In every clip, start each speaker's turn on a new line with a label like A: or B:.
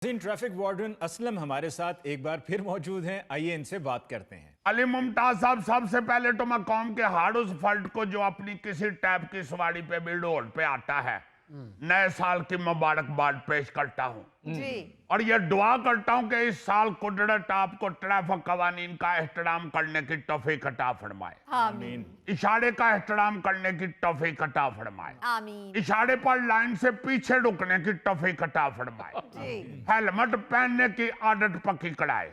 A: Traffic warden Aslam हमारे साथ एक बार फिर मौजूद हैं। आइए इनसे बात करते हैं।
B: अली मुमताज साहब, सबसे पहले तो मैं कौम के हार्ड उस फल्ट को जो अपनी किसी टैब की सवारी पे भी रोड पे आता है, नए साल की मुबारकबाद पेश करता हूँ
C: जी।
B: और ये दुआ करता हूँ कि इस साल कुदरत आपको ट्रैफिक कवानीन का एहतराम करने की तौफीक अता फरमाए।
C: आमीन।
B: इशारे का एहतराम करने की तौफीक अता फरमाए।
C: आमीन।
B: इशारे पर लाइन से पीछे रुकने की तौफीक अता फरमाए।
C: जी।
B: हेलमेट पहनने की आदत पक्की कराए।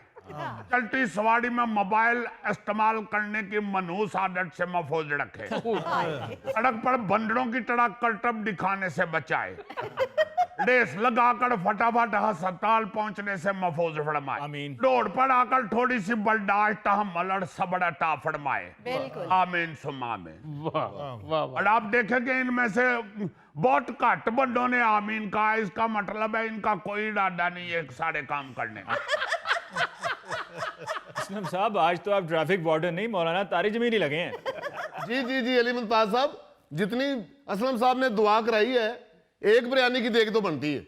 B: चलती सवारी में मोबाइल इस्तेमाल करने की मनहूस आदत से महफूज रखे। सड़क पर बंदरों की तरह करतब दिखाने से बचाए। रेस लगाकर फटाफट अस्पताल पहुंचने से महफूज फरमाए।
A: आमीन।
B: रोड पर आकर थोड़ी सी बर्दाश्त, तहम्मुल और सब्र अता फरमाए।
C: बिल्कुल।
B: आमीन सुम्मा आमीन। और आप देखेंगे इनमें से बहुत घट बंदों ने आमीन कहा। इसका मतलब है इनका कोई इरादा नहीं है सारे काम करने का।
A: असलम साहब, आज तो आप ट्रैफिक वार्डन नहीं, मौलाना तारिक जमीली लगे हैं।
D: जी जी जी, अली मुमताज साहब, जितनी असलम साहब ने दुआ कराई है, एक बिरयानी की देख तो बनती है।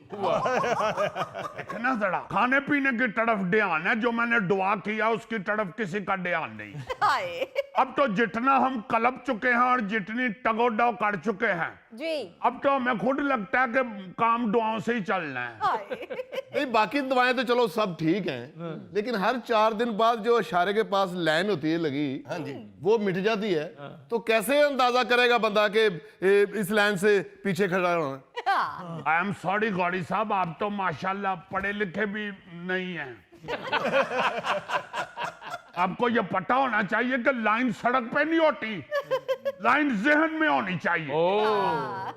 B: देखना जरा, खाने पीने की तरफ ध्यान है, जो मैंने दुआ किया उसकी तरफ किसी का ध्यान नहीं।
C: हाय।
B: अब तो जितना हम कलप चुके हैं और जितनी टगोडव कर चुके हैं,
C: जी।
B: अब तो हमें खुद लगता है कि काम दुआओं से ही चलना है।
C: हाय।
D: नहीं, बाकी दवाएं तो चलो सब ठीक हैं, लेकिन हर 4 दिन बाद जो इशारे के पास लाइन होती है लगी, वो मिट जाती है। तो कैसे अंदाजा करेगा बंदा कि इस लाइन से पीछे खड़ा होना?
B: आई एम सॉरी गौरी साहब, आप तो माशाल्लाह पढ़े लिखे भी नहीं हैं। आपको ये पता होना चाहिए कि लाइन सड़क पे नहीं होती, लाइन जहन में होनी चाहिए।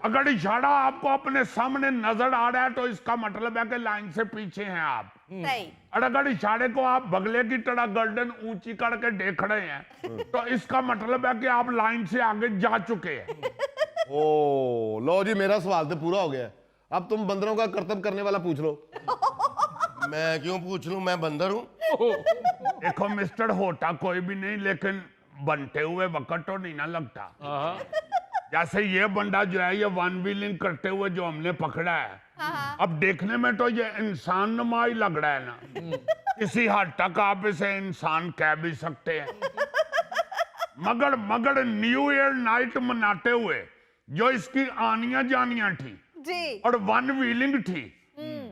B: अगर इशारा आपको अपने सामने नजर आ रहा है तो इसका मतलब है कि लाइन से पीछे हैं आप।
C: सही।
B: और अगर इशारे को आप बगले की तरह गर्दन ऊंची करके देख रहे हैं तो इसका मतलब है कि आप लाइन से आगे जा चुके हैं।
D: ओ लो जी, मेरा सवाल तो पूरा हो गया। अब तुम बंदरों का कर्तव्य करने वाला पूछ लो।
E: मैं क्यों पूछ लूं, मैं बंदर हूं।
B: देखो मिस्टर, होता कोई भी नहीं, लेकिन बनते हुए वक्त तो नहीं ना लगता। जैसे ये बंदा जो है, ये वन व्हीलिंग करते हुए जो हमने पकड़ा है, अब देखने में तो ये इंसान नुमा ही लग रहा है ना। किसी हद तक आप इसे इंसान कह भी सकते हैं। मगर न्यू ईयर नाइट मनाते हुए जो इसकी आनियां जानियां थी
C: जी।
B: और वन व्हीलिंग थी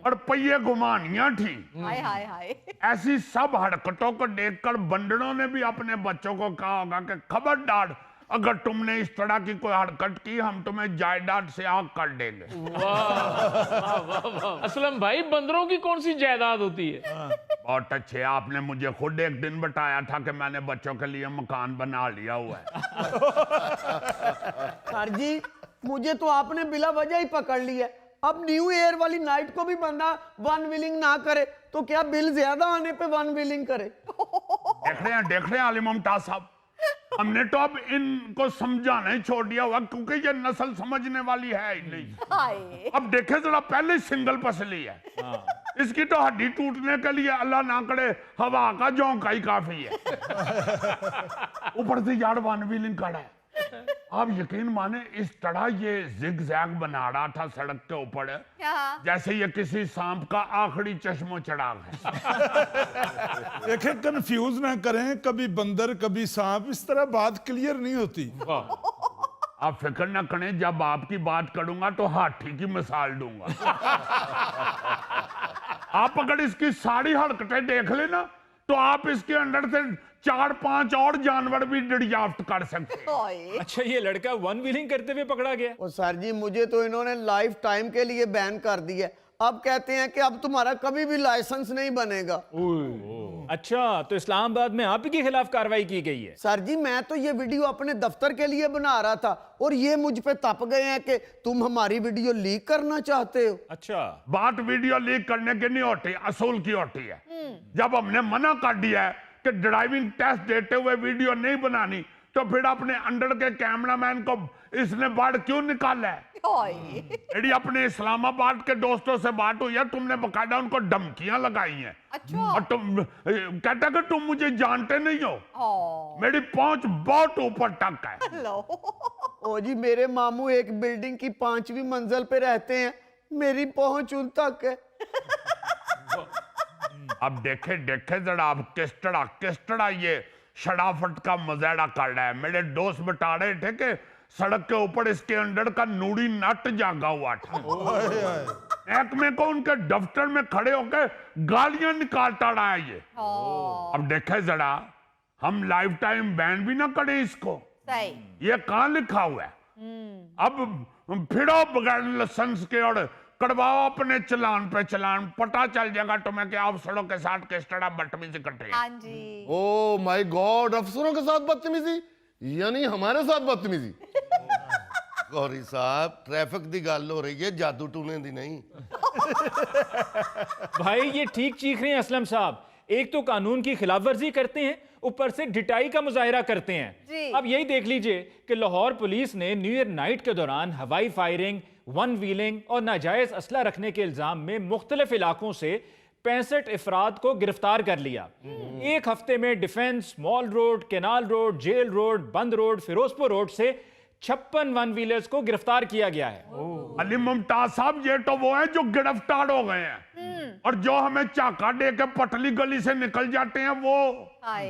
B: और पहिए घुमानियां थी,
C: हाय हाय हाय।
B: ऐसी सब हरकतों को देखकर बंदरों ने भी अपने बच्चों को कहा होगा कि खबरदार, अगर तुमने इस तरह की कोई हरकत की हम तुम्हें जायदाद से आग कर देंगे।
F: असलम भाई, बंदरों की कौन सी जायदाद होती है?
B: बहुत अच्छे, आपने मुझे खुद एक दिन बताया था कि मैंने बच्चों के लिए मकान बना लिया हुआ है।
G: सर जी, मुझे तो आपने बिला वजह ही पकड़ लिया। अब न्यू ईयर वाली नाइट को भी बंदा वन व्हीलिंग ना करे तो क्या बिल ज्यादा आने पे वन व्हीलिंग करे?
B: देख रहे हैं अली मुमताज साहब, हमने तो अब इनको समझाना ही छोड़ दिया हुआ, क्योंकि ये नस्ल समझने वाली है ही नहीं।
C: हाय।
B: अब देखे जरा, पहले सिंगल पसली है, इसकी तो हड्डी टूटने के लिए अल्लाह ना करे हवा का झोंका ही काफी है। ऊपर से यार वन व्हीलिंग करा है। आप यकीन माने, इस तरह ये जिग जैग बना रहा था सड़क के ऊपर, जैसे ये किसी सांप का आखिरी चश्मो चढ़ाग है।
H: देखें, कंफ्यूज ना करें, कभी बंदर कभी सांप, इस तरह बात क्लियर नहीं होती।
B: आप फिक्र ना करें, जब आपकी बात करूंगा तो हाथी की मिसाल दूंगा। आप अगर इसकी सारी हरकतें देख लेना तो आप इसके अंदर से 4-5 और जानवर भी दरियाफ्त कर सकते हैं।
A: अच्छा, ये लड़का वन व्हीलिंग करते हुए पकड़ा गया?
G: और सर जी, मुझे तो इन्होंने लाइफ टाइम के लिए बैन कर दिया। अब कहते हैं कि अब तुम्हारा कभी भी लाइसेंस नहीं बनेगा।
A: अच्छा, तो इस्लामाबाद में आप ही के खिलाफ कार्रवाई की गई है?
G: सर जी, मैं तो ये वीडियो अपने दफ्तर के लिए बना रहा था और ये मुझ पे तप गए हैं कि तुम हमारी वीडियो लीक करना चाहते हो।
A: अच्छा,
B: बात वीडियो लीक करने की नहीं होती, असूल की होती है। जब हमने मना कर दिया है कि ड्राइविंग टेस्ट देते हुए वीडियो नहीं बनानी, तो फिर अपने अंडर के कैमरामैन को इसने बाहर क्यों निकाला है? यदि अपने इस्लामाबाद के दोस्तों से बात हुई है, तुमने बकायदा उनको धमकियां लगाई हैं।
C: अच्छा।
B: और तुम कहता कि तुम मुझे जानते नहीं हो, मेरी पहुंच बहुत ऊपर तक है।
G: ओ जी, मेरे मामू एक बिल्डिंग की 5वीं मंजिल पे रहते हैं, मेरी पहुंच उन तक है।
B: अब देखे देखे जरा अब किस्टड़ा ये शड़ाफट का मजेड़ा कर रहा है। मेरे दोस्त बता रहे थे कि सड़क के ऊपर इसके अंदर का नूरी नट जागा हुआ था। एक में को उनके दफ्तर में खड़े होकर गालियां निकालता रहा है ये। अब देखे जरा हम लाइफ टाइम बैन भी ना करें इसको।
C: सही।
B: ये कहाँ लिखा हुआ है? अब फिरो बगैर लाइसेंस के और कड़वाओ अपने चलान पे चलान, पता चल जाएगा तुम्हें कि अफसरों के साथ किस तरह बदतमीजी कर रहे हैं।
C: हाँ जी।
D: ओ माय गॉड, अफसरों के साथ बदतमीजी यानी हमारे साथ बदतमीजी।
E: गौरी साहब ट्रैफिक दी गल हो रही है, जादू टूने दी नहीं।
A: भाई ये ठीक चीख रहे हैं असलम साहब। एक तो कानून की खिलाफ वर्जी करते हैं, ऊपर से ढिटाई का मुजाहिरा करते
C: जी।
A: हैं। अब यही देख लीजिए कि लाहौर पुलिस ने न्यू ईयर नाइट के दौरान हवाई फायरिंग, वन व्हीलिंग और नाजायज असला रखने के इल्जाम में मुख्तलिफ इलाकों से 65 अफराद को गिरफ्तार कर लिया। एक हफ्ते में Defence, Mall Road, Canal Road, Jail Road, Bund road, Ferozepur road से 56 वन व्हीलर्स को गिरफ्तार किया गया है।
B: अली मुमताज साहब ये तो वो है जो गिरफ्तार हो गए हैं, और जो हमें चाका दे के पटली गली से निकल जाते हैं वो
C: हाय।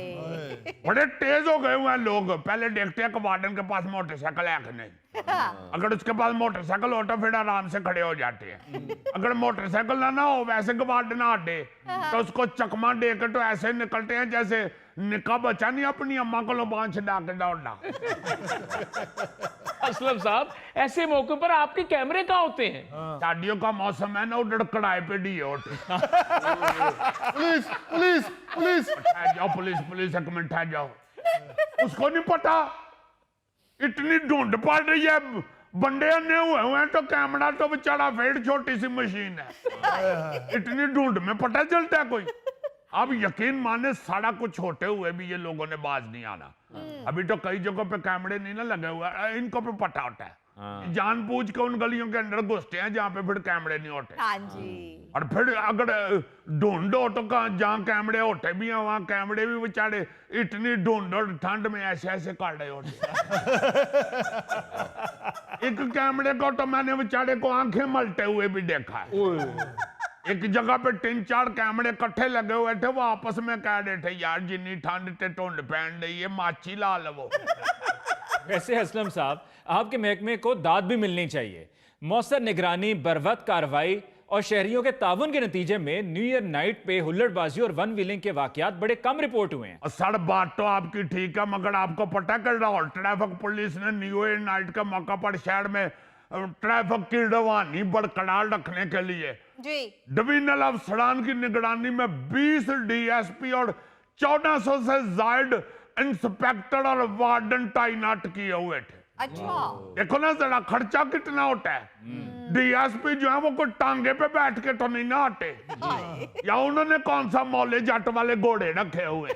B: बड़े तेज हो गए हुए हैं लोग। पहले देखते हैं कि वार्डन के पास मोटरसाइकिल है कि नहीं। अगर उसके पास मोटरसाइकिल हो तो फिर आराम से खड़े हो जाते हैं। अगर मोटरसाइकिल ना हो, वैसे के वार्डन हटे तो उसको चकमा दे के तो ऐसे निकलते हैं जैसे निका बच्चा नहीं अपनी अम्मा को बांध छड़ा के दौड़ना।
F: असलम साहब ऐसे मौके पर आपके कैमरे कहाँ होते हैं?
B: शादियों का मौसम है ना, उधर कड़ाई पे डी होते।
D: पुलिस पुलिस पुलिस
B: ठहर जाओ पुलिस एक मिनट ठहर जाओ। उसको नहीं पता इतनी ढूंढ पड़ रही है, बंदे अन्य हुए हैं तो कैमरा तो बेचारा फिर छोटी सी मशीन है। इतनी ढूंढ में पता चलता है कोई? अब यकीन माने सारा कुछ होते हुए भी ये लोगों ने बाज नहीं आना। अभी तो कई जगहों पे कैमरे नहीं ना लगे हुए, इनको पे पता होता है। जानबूझ के उन गलियों के अंदर घुसते हैं जहाँ पे फिर कैमरे नहीं होते।
C: हाँ जी।
B: और फिर अगर ढूंढो तो जहाँ कैमरे होते भी हैं वहां कैमरे भी बेचारे इतनी ढूंढ और ठंड में ऐसे ऐसे काट रहे होते। एक कैमरे को तो मैंने बेचारे को आंखें मलते हुए भी देखा है। एक जगह पे 3-4 कैमरे इकट्ठे लगे हुए थे, वो आपस में कह रहे थे यार जिन्नी ठंड ते ढूंढ पहन रही है माची ला लो।
A: वैसे असलम साहब आपके महकमे को दाद भी मिलनी चाहिए। मौसर निगरानी, बरवक्त कार्रवाई और शहरियों के ताउन के नतीजे में न्यू ईयर नाइट पे हुल्लड़बाजी और वन व्हीलिंग के वाकयात बड़े कम रिपोर्ट हुए हैं।
B: सर बात तो आपकी ठीक है, मगर आपको पता कर लाहौर ट्रैफिक पुलिस ने न्यू ईयर नाइट के मौका पर शहर में ट्रैफिक की रवानी बरकरार रखने के लिए
C: जी।
B: डिवीजनल अफसरान की निगरानी में 20 डीएसपी और 1400 से ज्यादा इंस्पेक्टर और वार्डन तैनात किए हुए थे।
C: अच्छा।
B: देखो ना जरा खर्चा कितना होता है। डीएसपी जो है वो कोई टांगे पे बैठ के तो नहीं ना आते, या उन्होंने कौन सा मौले जट वाले घोड़े रखे हुए।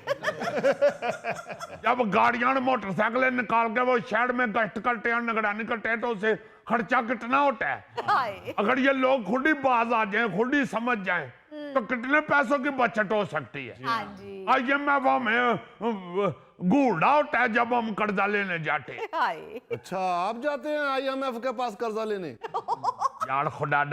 B: जब गाड़ियां मोटरसाइकिलें निकाल के वो शहर में गश्त करते हैं, निगरानी करते हैं, तो उसे खर्चा कितना होता है।
C: हाय।
B: अगर ये लोग खुद ही बाज आ जाए, खुद ही समझ जाए, तो कितने पैसों की बचत हो सकती है।
C: हाँ जी।
B: IMF में घूड़ा होता है जब हम कर्जा लेने जाते।
C: हाय।
D: अच्छा आप जाते हैं IMF के पास कर्जा लेने?
B: यार खुदा